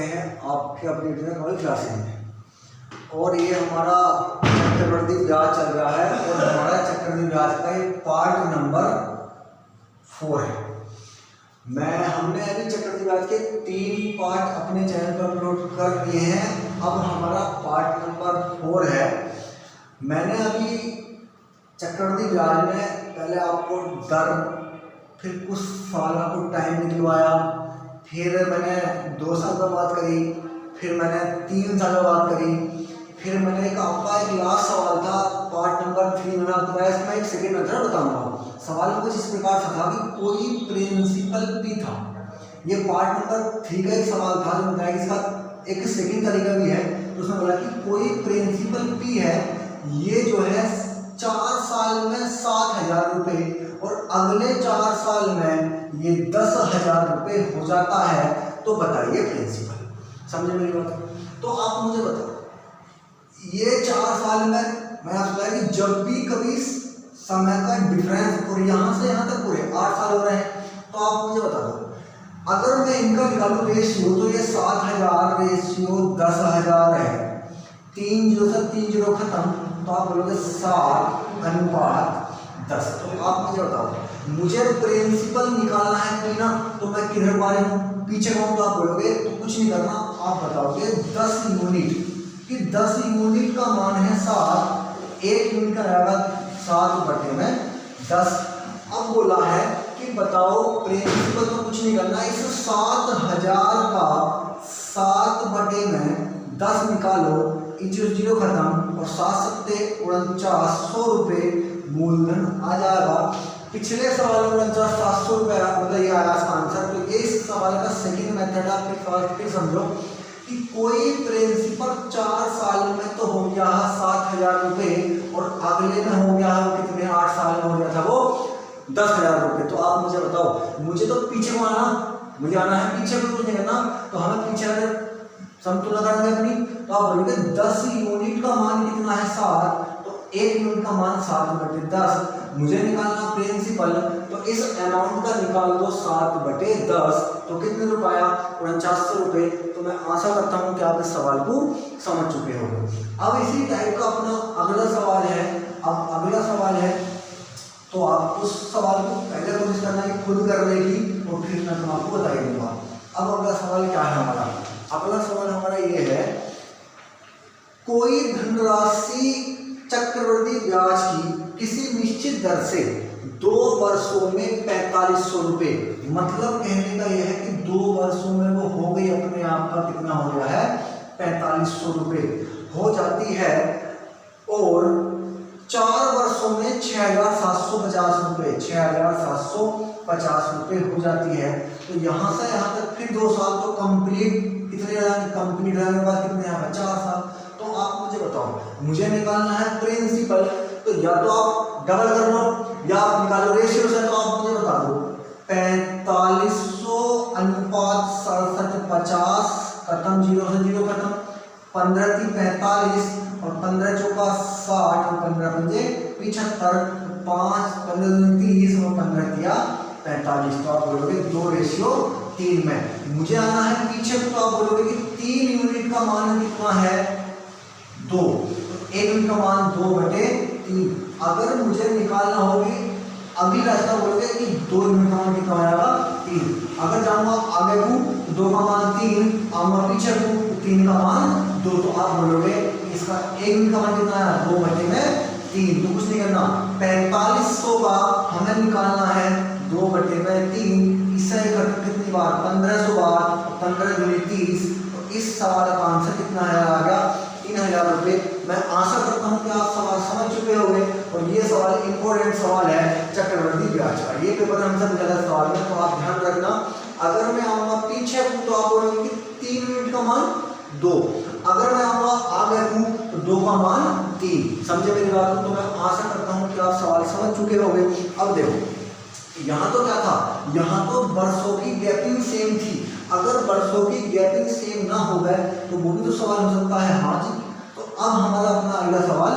हैं आपके अपने नॉलेज क्लासेस में। और ये हमारा चक्रवृद्धि ब्याज चल रहा है और हमारा चक्रवृद्धि ब्याज का ये पार्ट नंबर 4 है। हमने अभी चक्रवृद्धि ब्याज के 3 पार्ट अपने चैनल पर अपलोड कर दिए हैं। अब हमारा पार्ट नंबर 4 है। मैंने अभी चक्रवृद्धि ब्याज में पहले आपको दर, फिर कुछ साल आपको टाइम निकलवाया, फिर मैंने 2 साल पर बात करी, फिर मैंने 3 साल पर बात करी, फिर मैंने एक लास्ट सवाल था पार्ट नंबर 3 में आपको बताया। इसमें एक सेकंड मेथड बताऊंगा। सवाल कुछ इस प्रकार से था कि कोई प्रिंसिपल पी था। ये पार्ट नंबर 3 का एक सवाल था जो बताया कि इसका एक सेकंड तरीका भी है। तो उसमें बोला कि कोई प्रिंसिपल पी है, ये जो है 4 साल में 7,000 रुपये और अगले 4 साल में ये 10,000 रुपये हो जाता है। तो बताइए प्रिंसिपल। समझे मेरी बात? तो आप मुझे बताओ, ये 4 साल में मैं आपको बताया कि जब भी कभी समय का डिफरेंस और यहाँ से यहाँ तक पूरे 8 साल हो रहे हैं, तो आप मुझे बता दो अगर मैं इनका निकालूं रेशियो, तो ये 7,000 रेशियो 10,000 है। 3 0 से 3 0 खत्म, तो आप बोलोगे 7:10। तो आप मुझे बताओ, मुझे प्रिंसिपल निकालना है कोई ना, तो मैं किधर वाले हूँ पीछे कहूँ, तो आप बोलोगे तो कुछ नहीं करना, आप बताओगे 10 यूनिट कि 10 यूनिट का मान है 7, 1 यूनिट का आएगा 7/10। अब बोला है कि बताओ प्रिंसिपल, तो कुछ नहीं करना, इस 7,000 का 7/10 निकालो, 0 खत्म और 7 7 49, 100 रुपये मूलधन आ जाएगा। पिछले सवाल में 700 रुपये मतलब ये आया इसका आंसर। तो ये इस सवाल का सेकंड मेथड आप फिर समझो कि कोई प्रिंसिपल 4 साल में तो हो गया 7,000 रुपये और अगले में हो गया कितने 8 साल में हो गया था वो 10,000 रुपये। तो आप मुझे बताओ, मुझे तो पीछे को आना, मुझे आना है पीछे को, कुछ नहीं करना। तो हमें पीछे समतुल्य करेंगे अपनी, तो आप बोलोगे 10 यूनिट का मान कितना है 7, तो 1 यूनिट का मान 7/10। मुझे निकालना प्रिंसिपल, तो इस अमाउंट का निकाल दो 7/10, तो कितने रुपये आया 4900 रुपये। तो मैं आशा करता हूँ कि आप इस सवाल को समझ चुके हो। अब इसी टाइप का अपना अगला सवाल है। अब अगला सवाल है तो आप उस सवाल को पहले कोशिश करना कि खुद करने की, और फिर मैं आपको बता दूंगा। अब अगला सवाल क्या है हमारा? अगला सवाल हमारा ये है, कोई धनराशि चक्रवृद्धि ब्याज की किसी निश्चित दर से 2 वर्षों में 4500 रुपये, मतलब कहने का यह है कि 2 वर्षों में वो हो गई अपने आप का कितना हो गया है 4500 रुपये हो जाती है, और 4 वर्षों में 6,750 रुपये 6,750 रुपये हो जाती है। तो यहाँ से यहाँ तक फिर 2 साल तो कंप्लीट कितने कंप्लीट रहने के बाद कितने यहाँ 4 साल। तो आप मुझे बताओ, मुझे निकालना है प्रिंसिपल, तो या तो आप डबल कर लो या आप निकालो रेशियो से। तो आप मुझे बता दो 4500 अनुपात 67 50 खत्म, 0 से 0 खत्म, 15 3 45 और 15 चौका 60 और 15 पंजे 75, 5 15 दूनी 30 और 15 तिया 45। तो आप बोलोगे 2:3 में। मुझे आना है पीछे, तो आप बोलोगे कि 3 यूनिट का मान कितना है 2, तो 1 यूनिट का मान 2/3। अगर मुझे निकालना होगी अभी रास्ता बोलोगे कि 2 यूनिट का मान कितना आएगा 3। अगर जाऊंगा आगे को 2 का मान 3, आऊंगा पीछे को 3 का मान 2, तो आप बोलोगे इसका 1 यूनिट का मान कितना है 2/3। तो कुछ नहीं करना, 4500 का हमें निकालना है 2/3। इससे कितनी बार 1500 बार, 15 दूनी 30। तो इस सवाल का आंसर कितना है आ गया 3,000 रुपये। मैं आशा करता हूँ कि आप सवाल समझ चुके होंगे, और ये सवाल इंपॉर्टेंट सवाल है चक्रवृद्धि ब्याज का। ये पेपर हमसे पूछा था सवाल में, तो आप ध्यान रखना। अगर मैं आऊँगा पीछे हूँ तो आप बोलोगे कि 3 यूनिट का मान 2, अगर मैं आऊँगा आगे हूँ तो 2 का मान 3। समझे मेरी बात को? तो मैं आशा करता हूँ कि आप सवाल समझ चुके होंगे। अब देखो, यहाँ तो क्या था, यहाँ तो वर्षों की गैपिंग सेम थी। अगर वर्षों की गैपिंग सेम ना हो गए तो वो भी तो सवाल हो सकता है। हाँ जी, तो अब हमारा अपना अगला सवाल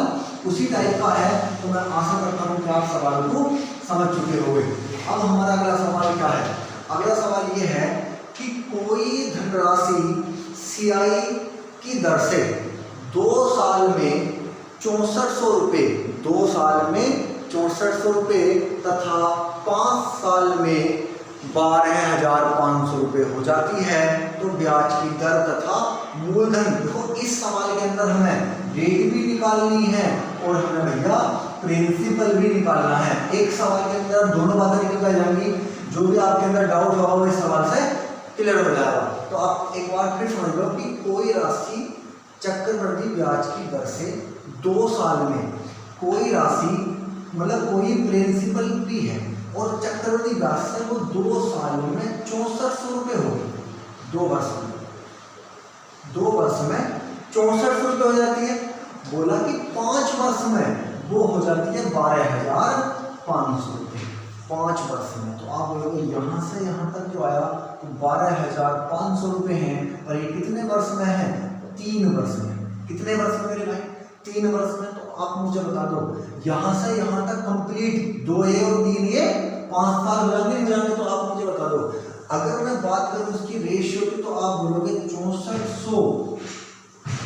उसी टाइप का है। तो मैं आशा करता हूँ कि आप सवाल को समझ चुके होंगे। अब हमारा अगला सवाल क्या है? अगला सवाल ये है कि कोई धनराशि CI की दर से 2 साल में 6400 रुपये, 2 साल में 6400 रुपये तथा 5 साल में 12,500 रुपये हो जाती है। तो ब्याज की दर तथा मूलधन, देखो इस सवाल के अंदर हमें रेट भी निकालनी है और हमें भैया प्रिंसिपल भी निकालना है। एक सवाल के अंदर दोनों बातें निकल जाएंगी। जो भी आपके अंदर डाउट होगा वो इस सवाल से क्लियर हो जाएगा। तो आप एक बार फिर समझ लो कि कोई राशि चक्रवृद्धि ब्याज की दर से 2 साल में कोई राशि, मतलब कोई प्रिंसिपल भी है और चक्रवृद्धि ब्याज से वो 2 सालों में 6400 रुपये होगी। 2 वर्ष में 6400 रुपये हो जाती है। बोला कि 5 वर्ष में वो हो जाती है 12,500 रुपये 5 वर्ष में। तो आप बोलोगे यहाँ से यहाँ तक जो आया तो 12,500 रुपये हैं, और ये कितने वर्ष में है? 3 वर्ष में। कितने वर्ष में मेरे भाई? 3 वर्ष में। तो आप मुझे बता दो यहाँ से यहाँ तक कंप्लीट 2 ये और 3 ये 5 साल हो जाएंगे। तो आप मुझे बता दो, अगर मैं बात करूँ उसकी रेशियो की, तो आप बोलोगे 6400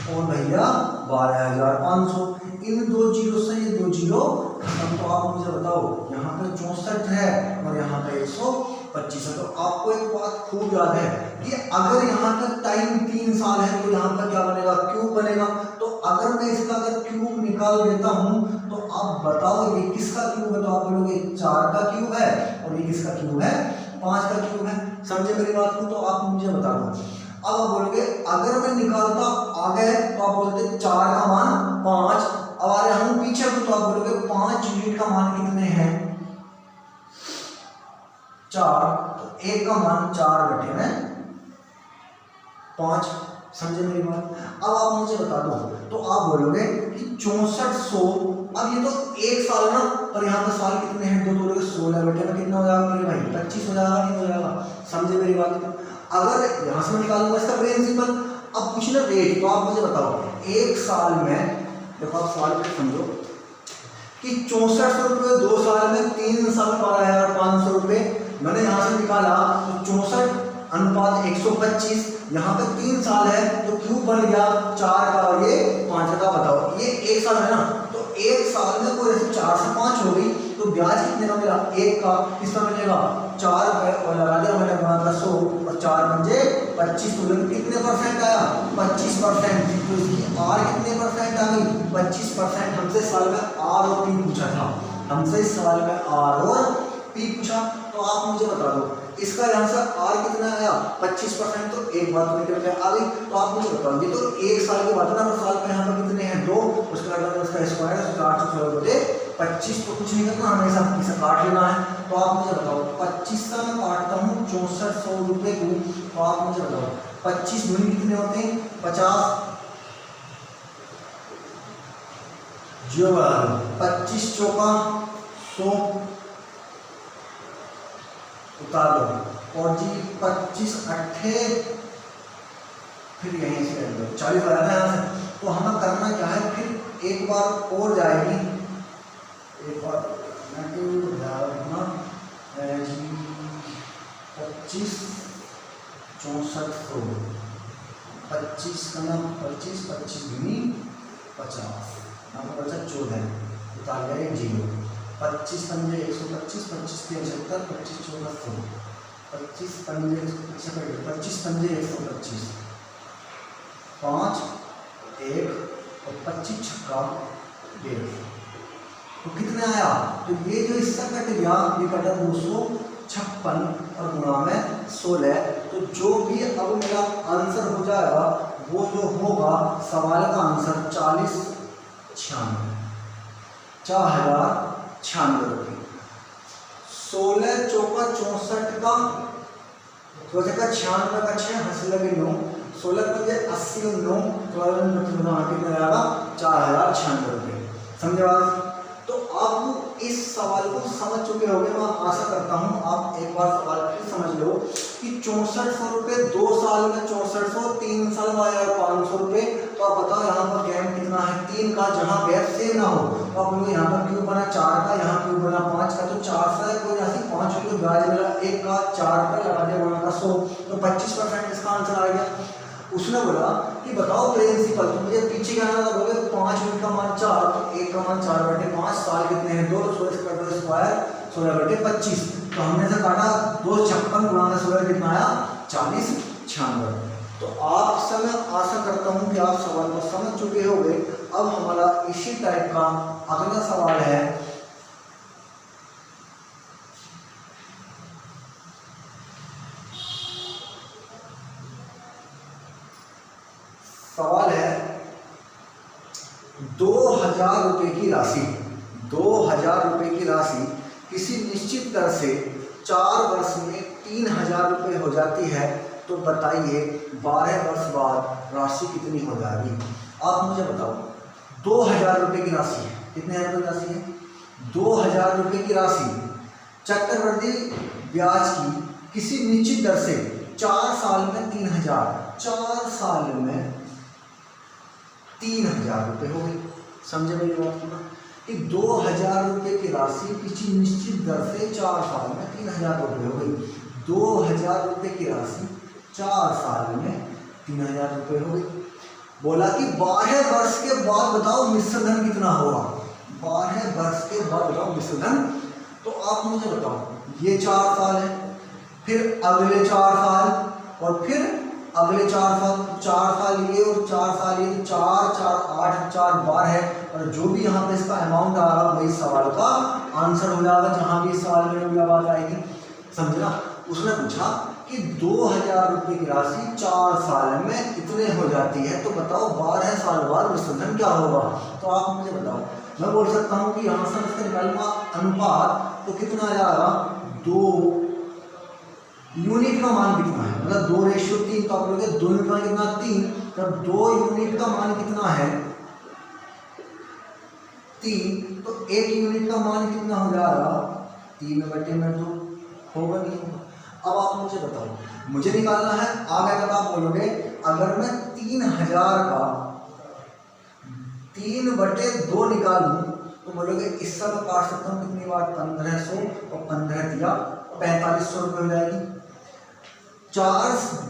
और भैया 12,500। इन 2 जीरो से ये 2 जीरो खत्म। तो आप मुझे बताओ यहाँ पे 64 है और यहाँ पे 125 है। तो आपको एक बात खूब याद है कि अगर यहाँ तक टाइम 3 साल है तो यहाँ पर क्या बनेगा? क्यूब बनेगा। तो अगर मैं इसका अगर क्यूब निकाल देता हूँ तो आप बताओ ये किसका क्यूब है? तो आप बोलोगे 4 का क्यूब है, और ये किसका क्यूब है? 5 का क्यूब है। समझे मेरी बात को? तो आप मुझे बता दो। अब आप बोलोगे अगर मैं निकालता आगे तो आप बोलते 4 का मान 5। अब आ रहे हम पीछे को, तो आप बोलोगे 5 यूनिट का मान कितने हैं? 4। तो 1 का मान 4 बटे में 5। समझे मेरी बात? अब आप मुझे बता दो, तो आप बोलोगे कि 6400। अब ये तो 1 साल ना, और यहाँ पे साल कितने हैं? 2 बोलोगे 16 बटे में कितना हो जाएगा मेरे भाई? 25 हो जाएगा, नहीं हो जाएगा? समझे मेरी बात को? अगर यहाँ से मैं निकालूंगा इसका प्रिंसिपल। अब पूछना रेट, तो आप मुझे बताओ 1 साल में, देखो आप सवाल पे समझो कि 6400 रुपये 2 साल में, 3 साल में 12,500 रुपये मैंने यहाँ से निकाला। तो 64 अनुपात 125, यहाँ पे 3 साल है तो क्यूब बन गया 4 का और ये 5 का। बताओ ये 1 साल है ना, तो 1 साल में कोई ऐसे 4 से 5 हो गई, तो ब्याज कितने का मिला? 1 का। किसका मिलेगा? 4 और लगा दिया मैंने गुणा 100 और 4 पंजे 25। तो कितने परसेंट आया? 25%। तो इसकी आर कितने परसेंट आ गई? 25%। हमसे सवाल में आर और पी पूछा था, हमसे इस सवाल में आर और पी पूछा। तो आप मुझे बता दो इसका यहाँ से आर कितना आया? 25%। तो एक बात तो निकल के आ गई। तो आप मुझे बताओ ये तो 1 साल की बात है ना, तो साल में यहाँ पर कितने हैं? 2। उसका मतलब उसका स्क्वायर 816 बटे 25। तो कुछ नहीं करना, हमेशा इसे काट लेना है। तो आप मुझे बताओ 25 का मैं काटता हूँ 6400 रुपये को। तो आप मुझे बताओ 25 दूनी कितने होते हैं? 50। 25 चौका 100 उतार दो, और जी 25 अट्ठे, फिर यहीं से 40 आ रहा है यहाँ से। तो हमें करना क्या है? फिर एक बार और जाएगी, एक बार 25 6400 25 का नाम 25 25 दूनी 50, यहाँ पर बचा 14, उतार गया 1 जीरो। 25 पंजे 125, 25 के 75, 25 1400, 25 पंजे 25 पंजे 125, 5 1 और 25 छक्का 1.5। तो कितने आया? तो ये जो इसका कट गया, ये कटा 256 और गुणा में 16। तो जो भी अब मेरा आंसर हो जाएगा वो जो होगा सवाल का आंसर 4096 रुपये। 16 चौका 64 का, तो का 96 का 6 हंस लगे 9, 16 पंजे 80 और 9, तो कितना आएगा? 4096 रुपये। समझे बात? तो आप इस सवाल को समझ चुके होंगे, मैं आशा करता हूँ। आप एक बार सवाल फिर समझ लो कि 6400 रुपये 2 साल में 6400, 3 साल में 500 रुपये। तो आप बताओ यहाँ पर गैप कितना है? 3 का। जहाँ गैप सेम ना हो तो आप लोग यहाँ पर क्यूब बना 4 का, यहाँ क्यूब बना 5 का। तो 4 से कोई राशि 5 रुपये ब्याज मिला 1 का, 4 का लगा दिया गुणा का 100, तो 25% इसका आंसर आ गया। उसने बोला कि बताओ प्रिंसिपल, तो मुझे पीछे क्या आना था, बोले 5 यूनिट का मान 4, तो 1 का मान 4/5, साल कितने हैं 2, 16 स्क्वायर 16/25, तो हमने से काटा 256 गुणा 16 कितना आया 40 96। तो आप समय आशा करता हूँ कि आप सवाल को समझ चुके होंगे। अब हमारा इसी टाइप का अगला सवाल है, सवाल है 2000 रुपए की राशि, 2000 रुपए की राशि किसी निश्चित दर से 4 वर्ष में 3000 रुपये हो जाती है, तो बताइए 12 वर्ष बाद राशि कितनी हो जाएगी। आप मुझे बताओ 2000 रुपये की राशि है, कितने हजार की राशि है 2000 रुपये की राशि चक्रवृद्धि ब्याज की किसी निश्चित दर से 4 साल में 3000, 4 साल में 3000 रुपये हो गई। समझे मेरी बात को कि 2000 रुपये की राशि किसी निश्चित दर से 4 साल में 3000 रुपये हो गई। 2000 रुपये की राशि 4 साल में 3000 रुपये हो गई। बोला कि 12 वर्ष के बाद बताओ मिश्र धन कितना होगा, 12 वर्ष के बाद बताओ मिश्र धन। तो आप मुझे बताओ ये 4 साल है, फिर अगले 4 साल और फिर अगले 4 साल, 4 साल ये और 4 साल ये, 4 4 8 4 12 है, और जो भी यहाँ पे इसका अमाउंट आ रहा वही सवाल का आंसर हो जाएगा, जहाँ भी सवाल में बात आएगी। समझना, उसने पूछा कि 2000 रुपये की राशि 4 साल में इतने हो जाती है, तो बताओ 12 साल बाद मिश्र धन क्या होगा। तो आप मुझे बताओ, मैं बोल सकता हूँ कि यहाँ से इसका निकालूंगा अनुपात, तो कितना आ जाएगा 2 यूनिट का मान कितना है, मतलब 2:3, तो आप लोग 2 यूनिट का कितना 3, तब 2 यूनिट का मान कितना है 3, तो 1 यूनिट का मान कितना हो जाएगा 3/2, होगा नहीं होगा। अब आप मुझे बताओ, मुझे निकालना है आगे तक। आप बोलोगे अगर मैं 3000 का 3/2 निकालूं, तो बोलोगे इससे मैं काट सकता हूँ कितनी बार 1500 और 15 दिया 4500 रुपये हो जाएगी।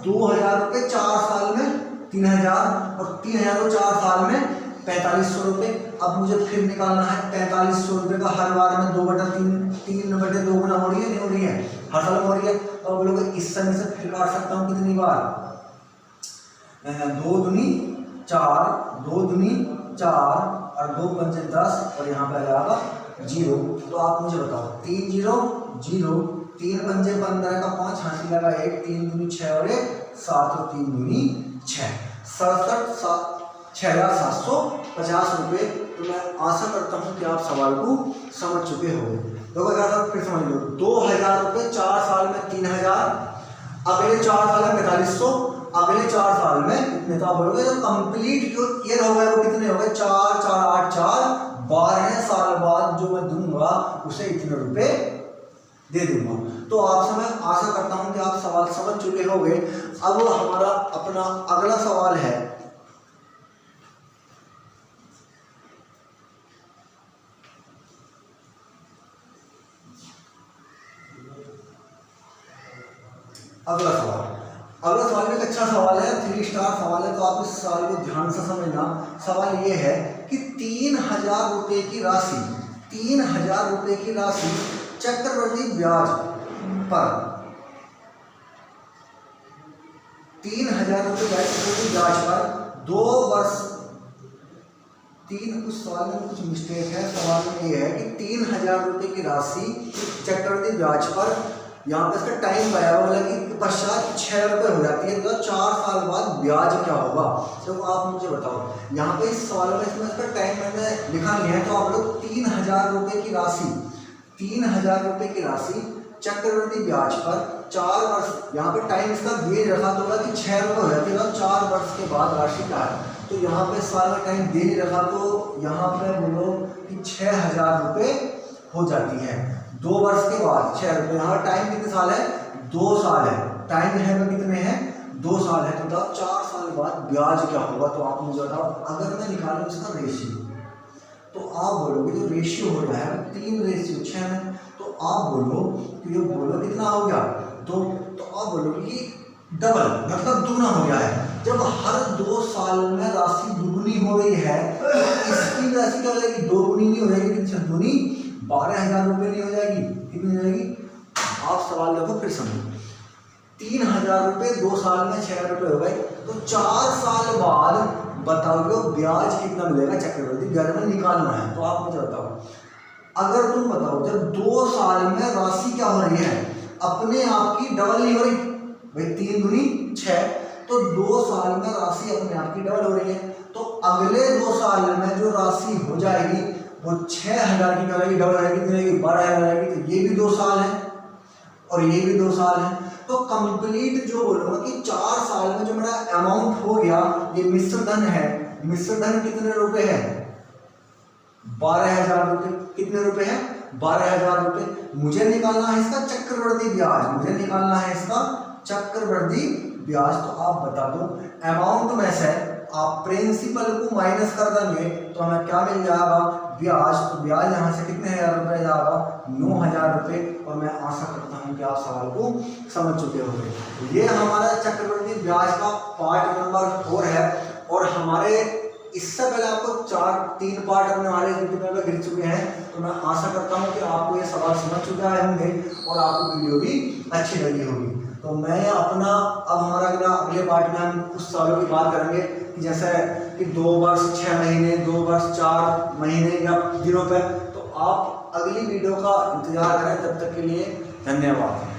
2000 रुपये 4 साल में 3000 और 3000 को 4 साल में 4500 रुपये। अब मुझे फिर निकालना है 4500 रुपये का हर बार में 2/3, 3/2 गुना हो रही है, नहीं हो रही है, हर साल हो रही है। तो बोलोगे इस समय से फिर काट सकता हूँ कितनी बार 2 दूनी 4, 2 दूनी 4 और 2 पंचे 10, और यहाँ पे आ जाएगा 0। तो आप मुझे बताओ 3 0 0, 3 पंचे 15 का 5, हाथी लगा 1, 3 दूनी 6 और 1 7 और 3 दूनी 6, 67,750 रुपये। तो मैं आशा करता हूँ कि आप सवाल को समझ चुके होंगे। तो फिर समझ लो 2000 रुपये 4 साल में 3000, अगले 4 साल में 4500, अगले 4 साल में इतने। तो आप बोलोगे जो कंप्लीट जो ईयर हो गए वो कितने हो गए 4 4 8 4, 12 साल बाद जो मैं दूंगा उसे इतने रुपए दे दूंगा। तो आपसे मैं आशा करता हूं कि आप सवाल समझ चुके होंगे। अब हमारा अपना अगला सवाल है, अगला सवाल भी एक अच्छा सवाल है, 3 स्टार सवाल है, तो आप इस सवाल को ध्यान से समझना। सवाल ये है कि 3000 रुपये की राशि, 3000 रुपये की राशि चक्रवृद्धि ब्याज पर 3000 रुपये चक्रवृद्धि ब्याज पर 2 वर्ष, कुछ सवाल में कुछ मिस्टेक है। सवाल में ये है कि 3000 रुपये की राशि चक्रवृद्धि ब्याज पर, यहाँ पे इसका टाइम पाया हुआ बोला कि पश्चात 6 रुपये हो जाती है, तो 4 साल बाद ब्याज क्या होगा। तो आप मुझे बताओ, यहाँ पे इस सवाल में इसमें इसका टाइम मैंने लिखा नहीं है, तो आप लोग 3000 रुपये की राशि, 3000 रुपये की राशि चक्रवृद्धि ब्याज पर 4 वर्ष, यहाँ पे टाइम इसका दे रखा तो होगा कि 6 रुपये हो जाती है, 4 वर्ष के बाद राशि क्या है। तो यहाँ पे सवाल में टाइम दे नहीं रखा, तो यहाँ पे बोलो कि 6000 रुपये हो जाती है 2 वर्ष के बाद 6 रुपये। यहाँ टाइम कितने साल है 2 साल है, टाइम है वो कितने हैं 2 साल है, तो बताओ 4 साल बाद ब्याज क्या होगा। तो आप मुझे बताओ, अगर मैं निकालूँ इसका रेशियो, तो आप बोलोगे जो रेशियो हो रहा है 3:6 में, तो आप बोलो कि ये बोलो कितना हो गया 2, तो आप बोलोगे कि डबल मतलब 2 हो गया है। जब साल में राशि दुगुनी हो रही है, तो इसकी राशि क्या हो जाएगी, दोगुनी नहीं हो जाएगी, लेकिन दुनी 12,000 रुपये नहीं हो जाएगी, कितनी हो जाएगी। आप सवाल देखो फिर समझो, 3,000 रुपये 2 साल में 6,000 रुपये हो गए, तो 4 साल बाद बताओ ब्याज कितना मिलेगा चक्रवृद्धि ब्याज में निकालना है। तो आप मुझे बताओ, अगर तुम बताओ जब 2 साल में राशि क्या हो रही है, अपने आप की डबल नहीं हो रही भाई, 3 दूनी 6, तो 2 साल में राशि अपने आप की डबल हो रही है, तो अगले 2 साल में जो राशि हो जाएगी वो 6,000 की करेगी, डबल रहेगी, 12,000 रहेगी, तो ये भी 2 साल है और ये भी 2 साल है। तो कंप्लीट जो बोलूँगा कि 4 साल में जो मेरा अमाउंट हो गया, ये मिश्र धन है, मिश्र धन कितने रुपए है, 12,000 रुपये। कितने रुपए है, 12,000 रुपये। मुझे निकालना है इसका चक्रवृद्धि ब्याज, मुझे निकालना है इसका चक्रवृद्धि ब्याज। तो आप बता दो, अमाउंट में से आप प्रिंसिपल को माइनस कर देंगे तो हमें क्या मिल जाएगा, ब्याज। तो ब्याज यहाँ से कितने हजार रुपये जाएगा, 9,000 रुपये। और मैं आशा करता हूँ कि आप सवाल को समझ चुके होंगे। ये हमारा चक्रवृद्धि ब्याज का पार्ट नंबर 4 है, और हमारे इससे पहले आपको 3 पार्ट अपने हमारे यूट्यूब में गिर चुके हैं। तो मैं आशा करता हूँ कि आपको ये सवाल समझ चुके होंगे और आपको वीडियो भी अच्छी लगी होगी। तो मैं अपना अब हमारा अगले पार्ट में हम कुछ सवालों की बात करेंगे कि जैसे कि 2 वर्ष 6 महीने, 2 वर्ष 4 महीने या दिनों पे। तो आप अगली वीडियो का इंतजार करें, तब तक के लिए धन्यवाद।